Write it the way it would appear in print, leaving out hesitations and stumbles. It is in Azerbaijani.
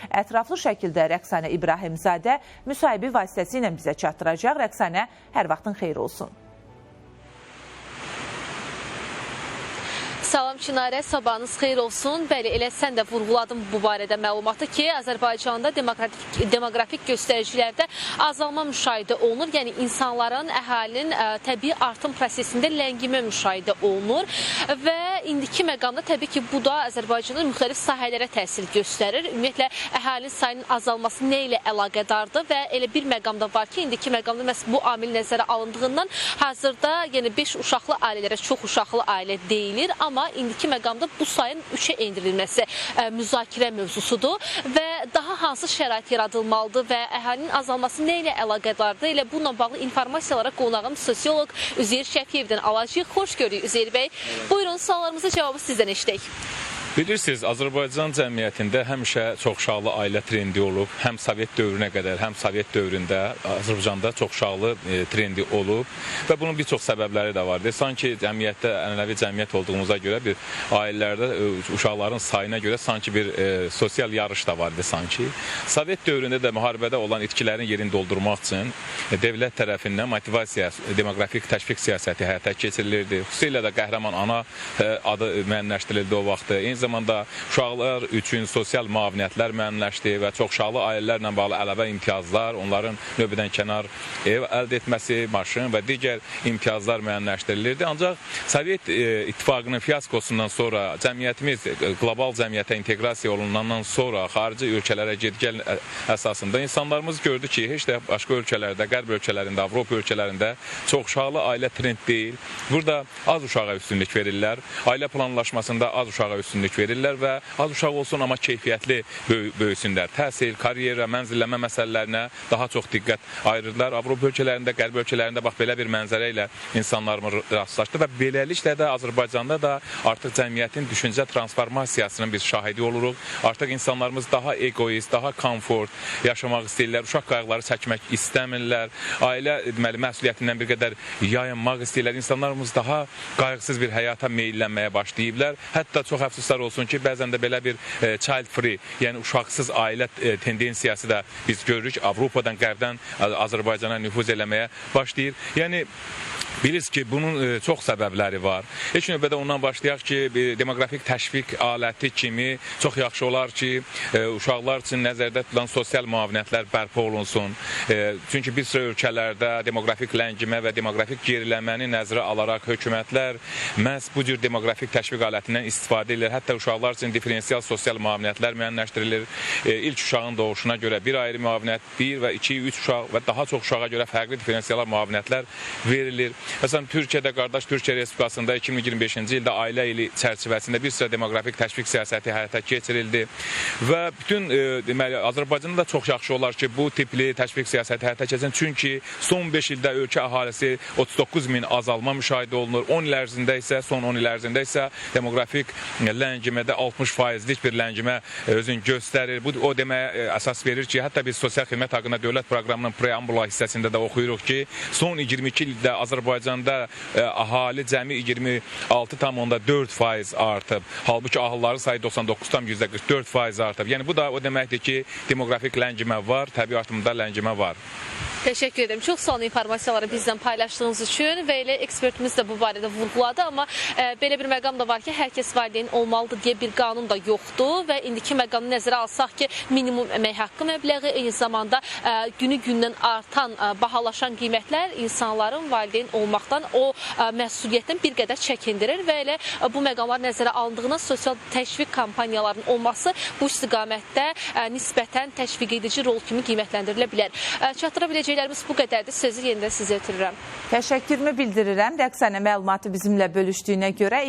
ətraflı şəkildə Rəqsanə İbrahimzadə müsahibi vasitəsilə bizə çatdıracaq. Rəqsanə, hər vaxtın xeyir olsun. Salam Çinarə, sabahınız xeyir olsun. Bəli, elə sən də vurğuladın bu barədə məlumatı ki, Azərbaycanda demoqrafik göstəricilərdə azalma müşahidə olunur. Yəni, insanların, əhalinin təbii artım prosesində ləngimə müşahidə olunur və indiki məqamda təbii ki, bu da Azərbaycanda müxtəlif sahələrə təsir göstərir. Ümumiyyətlə, əhalinin sayının azalması nə ilə əlaqədardır və elə bir məqamda var ki, indiki məqamda məhz bu amil nəzərə alındığından hazırda yəni 5 uşaqlı ailələrə çox uşaqlı ailə deyilir, amma indiki məqamda bu sayın 3-ə endirilməsi müzakirə mövzusudur və daha hansı şərait yaradılmalıdır və əhalinin azalması nə ilə əlaqədardır? Elə bununla bağlı informasiyalara qonağım sosioloq Üzeyir Şəfiyevdən alacağıq. Xoş görürük Üzeyir bəy. Buyurun, suallarımızı cavabı sizdən eşidək. Bilirsiniz, Azərbaycan cəmiyyətində həmişə çoxuşaqlı ailə trendi olub. Həm Sovet dövrünə qədər, həm Sovet dövründə Azərbaycanda çoxuşaqlı trendi olub və bunun bir çox səbəbləri də var. Sanki cəmiyyətdə, ənənəvi cəmiyyət olduğumuza görə bir ailələrdə uşaqların sayına görə sanki bir sosial yarış da var sanki. Sovet dövründə də müharibədə olan itkilərin yerini doldurmaq üçün dövlət tərəfindən motivasiya, demoqrafik təşviq siyasəti həyata keçirilirdi. Xüsusilə də qəhrəman ana adı müəyyənləşdirildi o vaxtda. Eyni zamanda uşaqlar üçün sosial müavinətlər müəyyənləşdi və çoxuşaqlı ailələrlə bağlı əlavə imtiyazlar, onların növbədən kənar ev əldə etməsi, maşın və digər imtiyazlar müəyyənləşdirilirdi. Ancaq Sovet İttifaqının fiaskosundan sonra cəmiyyətimiz qlobal cəmiyyətə inteqrasiya olunandan sonra xarici ölkələrə ged-gəl əsasında insanlarımız gördü ki, heç də başqa ölkələrdə, qərb ölkələrində, Avropa ölkələrində çoxuşaqlı ailə trend deyil. Burada az uşağa üstünlük verirlər, ailə planlaşmasında az uşağa üstünlük verirlər və az uşaq olsun, amma keyfiyyətli böyüsünlər. Təhsil, karyera, mənzilləmə məsələlərinə daha çox diqqət ayırırlar. Avropa ölkələrində, qərb ölkələrində bax belə bir mənzərə ilə insanlarımız rastlaşdı və beləliklə də Azərbaycanda da artıq cəmiyyətin düşüncə transformasiyasının biz şahidi oluruq. Artıq insanlarımız daha egoist, daha komfort yaşamaq istəyirlər, uşaq qayğıları çəkmək istəmirlər, ailə deməli məsuliyyətindən bir qədər yayınmaq istəyirlər. İnsanlarımız daha qayğısız bir həyata meyllənməyə başlayıblar. Hətta çox əfsuslar olsun ki, bəzən də belə bir child free, yəni uşaqsız ailə tendensiyası da biz görürük. Avropadan, qərbdən Azərbaycana nüfuz eləməyə başlayır. Yəni bilirsiniz ki, bunun çox səbəbləri var. İlk növbədə ondan başlayaq ki, demoqrafik təşviq aləti kimi çox yaxşı olar ki, uşaqlar üçün nəzərdə tutulan sosial müavinətlər bərpa olunsun. Çünki bir sıra ölkələrdə demoqrafik ləngimə və demoqrafik geriləməni nəzərə alaraq hökumətlər məhz bu cür demoqrafik təşviq alətindən istifadə edir. Hətta uşaqlar üçün diferensial sosial müavinətlər müəyyənləşdirilir. İlk uşağın doğuşuna görə bir ayrı müavinət, 1 və 2, 3 uşaq və daha çox uşağa görə fərqli diferensial müavinətlər verilir. Məsələn, Türkiyədə, qardaş Türkiyə Respublikasında 2025-ci ildə ailə ili çərçivəsində bir sıra demoqrafik təşviq siyasəti həyata keçirildi və bütün deməli Azərbaycanda da çox yaxşı olar ki, bu tipli təşviq siyasəti həyata keçirilsin. Çünki son 5 ildə ölkə əhalisi 39 min azalma müşahidə olunur. 10 il ərzində isə, son 10 il ərzində isə demoqrafik ləngimədə 60%lik birləngimə özünü göstərir. Bu o deməyə əsas verir ki, hətta biz sosial xidmət haqqında dövlət proqramının preambula hissəsində də oxuyuruq ki, son 22 ildə Azərbaycanda əhali cəmi 26,4% artıb. Halbuki ahılların sayı 99,44% artıb. Yəni bu da o deməkdir ki, demoqrafik ləngimə var, təbii artımda ləngimə var. Təşəkkür edirəm. Çox sağ olun informasiyaları bizdən paylaşdığınız üçün və elə ekspertimiz də bu barədə vurğuladı, amma belə bir məqam da var ki, hər kəs valideyn olmalıdır deyə bir qanun da yoxdur və indiki məqamı nəzərə alsaq ki, minimum əmək haqqı məbləği, eyni zamanda günü-gündən artan, bahalaşan qiymətlər insanların valideyn olmaqdan, o məsuliyyətdən bir qədər çəkindirir və elə bu məqamlar nəzərə alındığında sosial təşviq kampaniyalarının olması bu istiqamətdə nisbətən təşviq edici rol kimi qiymətləndirilə bilər. Çatdıra biləcəklərimiz bu qədərdir. Sözü yenidən sizə ötürürəm. Təşəkkürümü bildirirəm Rəqsanə məlumatı bizimlə bölüşdüyünə görə.